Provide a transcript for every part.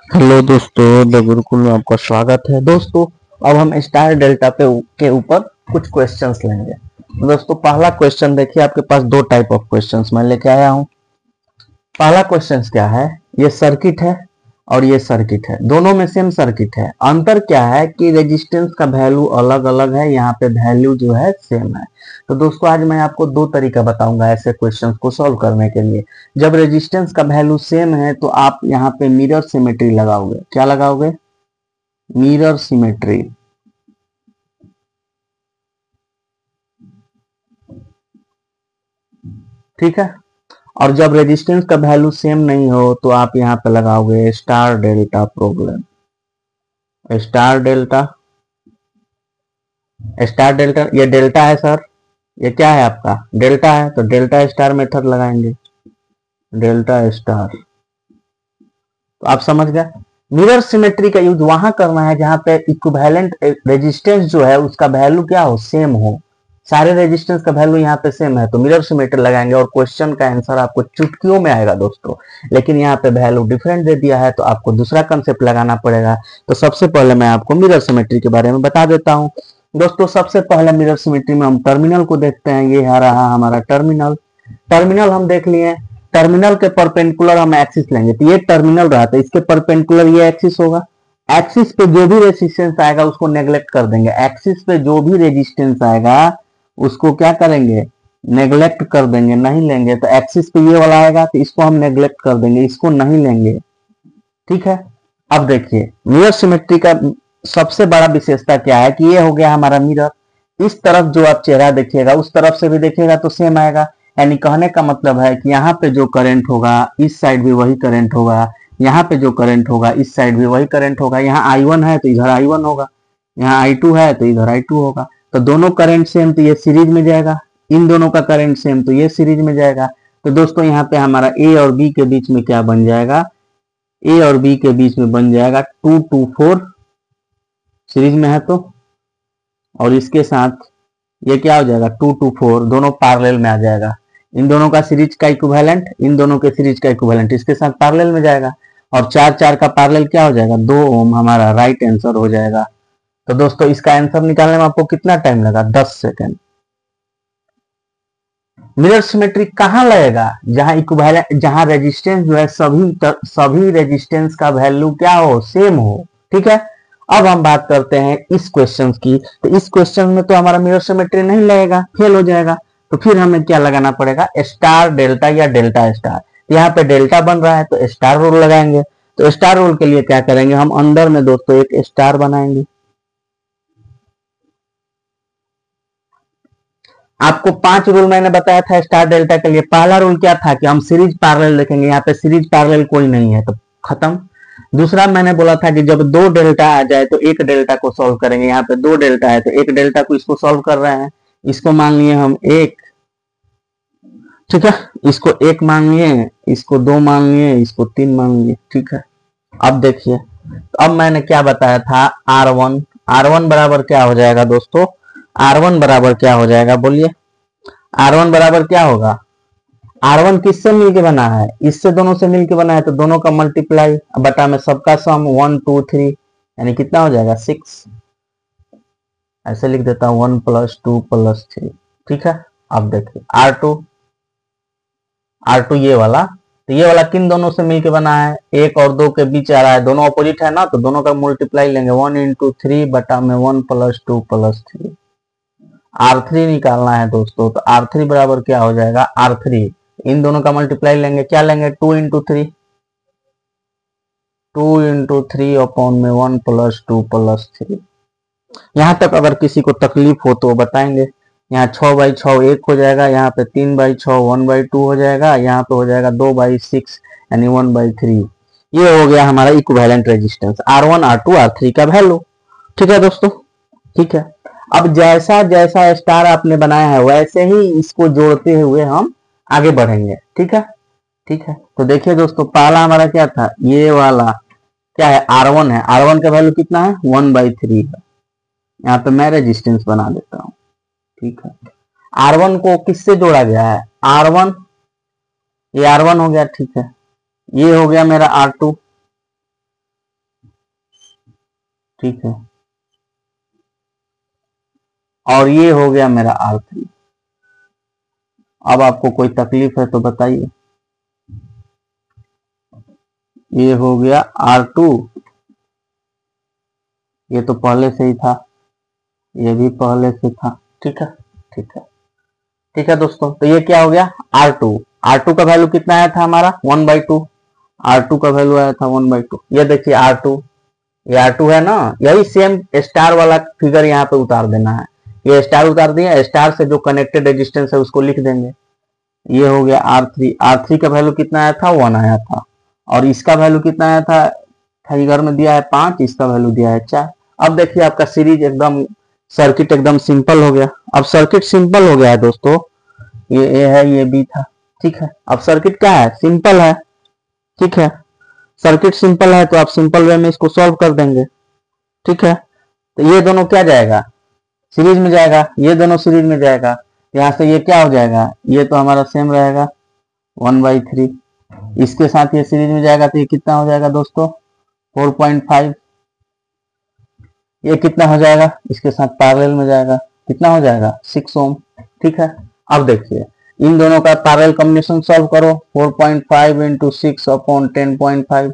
Hello दोस्तों, the Gurukul में आपका स्वागत है। दोस्तों, अब हम स्टार डेल्टा के ऊपर कुछ क्वेश्चंस लेंगे। दोस्तों, पहला क्वेश्चन देखिए, आपके पास दो टाइप ऑफ क्वेश्चंस मैं लेके आया हूं। पहला क्वेश्चन क्या है, ये सर्किट है और ये सर्किट है, दोनों में सेम सर्किट है। अंतर क्या है कि रेजिस्टेंस का वैल्यू अलग अलग है, यहाँ पे वैल्यू जो है सेम है। तो दोस्तों, आज मैं आपको दो तरीका बताऊंगा ऐसे क्वेश्चंस को सॉल्व करने के लिए। जब रेजिस्टेंस का वैल्यू सेम है तो आप यहाँ पे मिरर सिमेट्री लगाओगे। क्या लगाओगे? Mirror symmetry. ठीक है। और जब रेजिस्टेंस का वैल्यू सेम नहीं हो तो आप यहाँ पे लगाओगे star delta problem. Star delta, star delta, ये डेल्टा है सर, ये क्या है आपका डेल्टा है, तो डेल्टा स्टार मेथड लगाएंगे। डेल्टा स्टार, तो आप समझ गए। मिरर सिमेट्री का यूज वहां करना है जहां पे इक्विवेलेंट रेजिस्टेंस जो है उसका वैल्यू क्या हो, सेम हो। सारे रेजिस्टेंस का वैल्यू यहाँ पे सेम है तो मिरर सिमेट्री लगाएंगे और क्वेश्चन का आंसर आपको चुटकियों में आएगा दोस्तों। लेकिन यहाँ पे वैल्यू डिफरेंट दे दिया है तो आपको दूसरा कंसेप्ट लगाना पड़ेगा। तो सबसे पहले मैं आपको मिरर सिमेट्री के बारे में बता देता हूँ। दोस्तों, सबसे पहले मिरर सिमेट्री में हम टर्मिनल को देखते हैं। ये आ रहा हमारा टर्मिनल। टर्मिनल हम देख लिए। टर्मिनल के परपेंडिकुलर हम एक्सिस लेंगे, तो ये टर्मिनल रहा तो इसके परपेंडिकुलर ये एक्सिस होगा। एक्सिस पे जो भी रेजिस्टेंस आएगा उसको नेग्लेक्ट कर देंगे। एक्सिस पे जो भी रेजिस्टेंस आएगा उसको क्या करेंगे, नेग्लेक्ट कर देंगे, नहीं लेंगे। तो एक्सिस पे ये वाला आएगा तो इसको हम नेग्लेक्ट कर देंगे, इसको नहीं लेंगे। ठीक है। अब देखिए, मिरर सिमेट्री का सबसे बड़ा विशेषता क्या है कि ये हो गया हमारा मिरर। इस तरफ जो आप चेहरा देखिएगा उस तरफ से भी देखिएगा तो सेम आएगा। यानी कहने का मतलब है कि यहाँ पे जो करंट होगा इस साइड भी वही करंट होगा, यहाँ पे जो करंट होगा इस साइड भी वही करंट होगा। यहाँ I1 है तो इधर I1 होगा, यहाँ I2 है तो इधर I2 होगा। तो दोनों करंट सेम तो ये सीरीज में जाएगा, इन दोनों का करंट सेम तो ये सीरीज में जाएगा। तो दोस्तों, यहाँ पे हमारा ए और बी के बीच में क्या बन जाएगा, ए और बी के बीच में बन जाएगा 2 to 4 सीरीज में है तो। और इसके साथ ये क्या हो जाएगा, 2 to 4 दोनों पैरेलल में आ जाएगा। इन दोनों का सीरीज का इक्विवेलेंट, इन दोनों के सीरीज का इक्विवेलेंट इसके साथ पैरेलल में जाएगा। और 4 4 का पैरेलल क्या हो जाएगा, 2 ओम हमारा राइट आंसर हो जाएगा। तो दोस्तों, इसका आंसर निकालने में आपको कितना टाइम लगा, 10 सेकेंड। मिरर सिमेट्री कहाँ लगेगा, जहां इक्विवेलेंट, जहां रेजिस्टेंस जो है सभी रेजिस्टेंस का वैल्यू क्या हो, सेम हो। ठीक है। अब हम बात करते हैं इस क्वेश्चन की। तो इस क्वेश्चन में तो हमारा मिरर सिमेट्री नहीं लगेगा, फेल हो जाएगा। तो फिर हमें क्या लगाना पड़ेगा, स्टार डेल्टा या डेल्टा स्टार। यहाँ पे डेल्टा बन रहा है तो स्टार रूल लगाएंगे। तो स्टार रूल के लिए क्या करेंगे, हम अंदर में दोस्तों एक स्टार बनाएंगे। आपको 5 रूल मैंने बताया था स्टार डेल्टा के लिए। पहला रूल क्या था कि हम सीरीज पैरेलल देखेंगे, यहाँ पे सीरीज पैरेलल कोई नहीं है तो खत्म। दूसरा मैंने बोला था कि जब 2 डेल्टा आ जाए तो एक डेल्टा को सॉल्व करेंगे। यहाँ पे 2 डेल्टा है तो एक डेल्टा को इसको सॉल्व कर रहे हैं। इसको मान लिए हम 1, ठीक है। इसको 1 मान लिए, इसको 2 मान लिए, इसको 3 मान लिए। ठीक है। अब देखिए, तो अब मैंने क्या बताया था, R1। R1 बराबर क्या हो जाएगा दोस्तों, R1 बराबर क्या हो जाएगा बोलिए। R1 बराबर क्या होगा, R1 किससे मिलके बना है, इससे दोनों से मिलके बना है तो दोनों का मल्टीप्लाई बटा में सबका सम 1 2 3, यानी कितना हो जाएगा 6। ऐसे लिख देता हूं 1 + 2 + 3। ठीक है। अब देखिए R2, R2 ये वाला, तो ये वाला किन दोनों से मिलके बना है, 1 और 2 के बीच आ रहा है, दोनों अपोजिट है ना, तो दोनों का मल्टीप्लाई लेंगे 1 × 3 बटा में 1 + 2 + 3। R3 निकालना है दोस्तों, तो R3 बराबर क्या हो जाएगा, R3 इन दोनों का मल्टीप्लाई लेंगे, क्या लेंगे 2 × 3, 2 × 3 अपॉन में 1 + 2 + 3। यहाँ तक अगर किसी को तकलीफ हो तो बताएंगे। यहाँ 6/6 1 हो जाएगा, यहाँ पे 3/6 1/2 हो जाएगा, यहाँ पे हो जाएगा 2/6 यानी 1/3। ये हो गया हमारा equivalent resistance R1 R2 R3 का वैल्यू। ठीक है दोस्तों। ठीक है। अब जैसा जैसा स्टार आपने बनाया है वैसे ही इसको जोड़ते हुए हम आगे बढ़ेंगे। ठीक है। ठीक है। तो देखिए दोस्तों, पहला हमारा क्या था, ये वाला क्या है, R1 है। R1 का वैल्यू कितना है, 1/3 है। यहाँ पे मैं रेजिस्टेंस बना देता हूँ। ठीक है। R1 को किससे जोड़ा गया है, R1, ये R1 हो गया। ठीक है। ये हो गया मेरा R2, ठीक है, और ये हो गया मेरा R3। अब आपको कोई तकलीफ है तो बताइए। ये हो गया R2, ये तो पहले से ही था, ये भी पहले से था। ठीक है, ठीक है, ठीक है दोस्तों। तो ये क्या हो गया R2। R2 का वैल्यू कितना आया था हमारा 1/2। R2 का वैल्यू आया था 1/2। ये देखिए R2, ये R2 है ना, यही सेम स्टार वाला फिगर यहाँ पे उतार देना है। ये स्टार उतार दिया, स्टार से जो कनेक्टेड रेजिस्टेंस है उसको लिख देंगे। ये हो गया R3। R3 का वैल्यू कितना आया था 1 आया था, और इसका वैल्यू कितना आया था, फिगर में दिया है 5, इसका वैल्यू दिया है 4। अब देखिए आपका सीरीज एकदम, सर्किट एकदम सिंपल हो गया। अब सर्किट सिंपल हो गया है दोस्तों, ये ए है, ये बी था। ठीक है, अब सर्किट क्या है, सिंपल है। ठीक है, सर्किट सिंपल है तो आप सिंपल वे में इसको सॉल्व कर देंगे। ठीक है, तो ये दोनों क्या जाएगा, सीरीज में जाएगा, ये दोनों सीरीज में जाएगा। यहाँ से ये क्या हो जाएगा, ये तो हमारा सेम रहेगा 1/3। इसके साथ ये सीरीज में जाएगा तो ये कितना हो जाएगा दोस्तों 4.5। ये कितना हो जाएगा, इसके साथ पैरेलल में जाएगा, कितना हो जाएगा 6 ओम। ठीक है, अब देखिए इन दोनों का पैरेलल कॉम्बिनेशन सॉल्व करो। 4.5 इंटू 6 अपॉन 10.5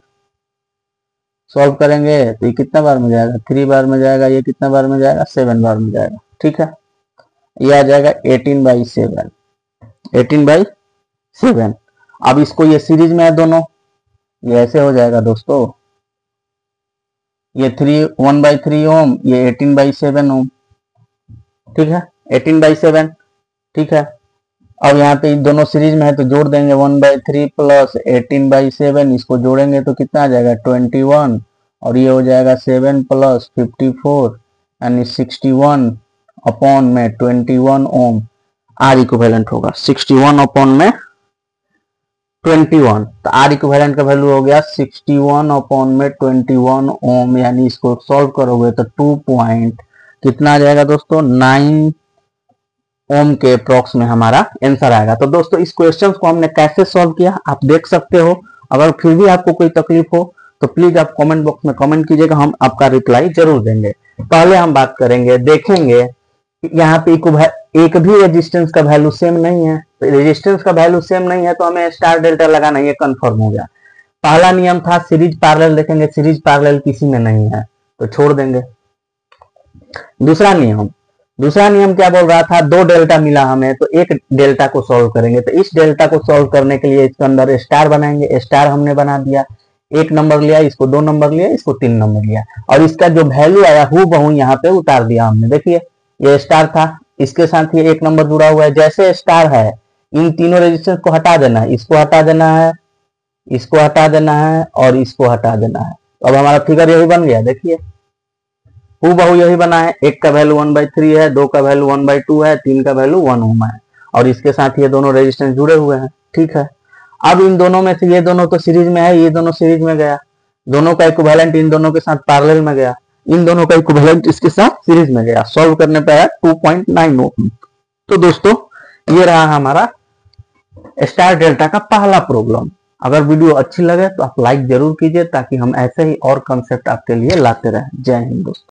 सॉल्व करेंगे तो ये कितना बार में जाएगा, 3 बार में जाएगा। ये कितना बार में जाएगा, 7 बार में जाएगा। ठीक है, ये आ जाएगा 18/7, 18/7। अब इसको, ये सीरीज में है दोनों, ये ऐसे हो जाएगा दोस्तों, ये 1/3 ओम, ये 18/7 ओम। ठीक है, 18/7। ठीक है, अब यहाँ पे दोनों सीरीज में है तो जोड़ देंगे 1/3 प्लस 18/7, इसको जोड़ेंगे तो कितना आ जाएगा 21, और ये हो जाएगा 7 प्लस 54 यानी 61 अपॉन में 21 ओम। आर इक्विवेलेंट होगा 61 अपॉन में 21, तो आर इक्विवेलेंट का वैल्यू हो गया 61 अपॉन में 21 ओम। यानी इसको सॉल्व करोगे तो 2 पॉइंट कितना आ जाएगा दोस्तों 9 ओम के अप्रॉक्स में हमारा आंसर आएगा। तो दोस्तों इस क्वेश्चन को हमने कैसे सॉल्व किया आप देख सकते हो। अगर फिर भी आपको कोई तकलीफ हो तो प्लीज आप कमेंट बॉक्स में कमेंट कीजिएगा, हम आपका रिप्लाई जरूर देंगे। पहले हम बात करेंगे, देखेंगे यहाँ पे एक भी रेजिस्टेंस का वैल्यू सेम नहीं है। तो रेजिस्टेंस का वैल्यू सेम नहीं है तो हमें स्टार डेल्टा लगाना, ये कंफर्म हो गया। पहला नियम था सीरीज पैरेलल, देखेंगे सीरीज पैरेलल किसी में नहीं है तो छोड़ देंगे। दूसरा नियम क्या बोल रहा था, 2 डेल्टा मिला हमें तो एक डेल्टा को सॉल्व करेंगे। तो इस डेल्टा को सॉल्व करने के लिए इसके अंदर स्टार बनाएंगे। स्टार हमने बना दिया, 1 नंबर लिया, इसको 2 नंबर लिया, इसको 3 नंबर लिया, और इसका जो वैल्यू आया हूबहू यहाँ पे उतार दिया हमने। देखिए ये स्टार था, इसके साथ ये 1 नंबर जुड़ा हुआ है। जैसे स्टार है इन तीनों रेजिस्टेंस को हटा देना है, इसको हटा देना है, इसको हटा देना है, और इसको हटा देना है। तो अब हमारा फिगर यही बन गया। देखिए हूबहू यही बना है, 1 का वैल्यू 1/3 है, 2 का वैल्यू 1/2 है, 3 का वैल्यू 1 ओम है, और इसके साथ ये दोनों रेजिस्टेंस जुड़े हुए हैं। ठीक है, अब इन दोनों में से ये दोनों तो सीरीज में है, ये दोनों सीरीज में गया, दोनों का इक्विवेलेंट इन दोनों के साथ पैरेलल में गया, इन दोनों का इक्विवेलेंट इसके साथ सीरीज में गया। सॉल्व करने पे आया 2.9 ओम। तो दोस्तों ये रहा हमारा स्टार डेल्टा का पहला प्रॉब्लम। अगर वीडियो अच्छी लगे तो आप लाइक जरूर कीजिए ताकि हम ऐसे ही और कंसेप्ट आपके लिए लाते रहें। जय हिंद दोस्तों।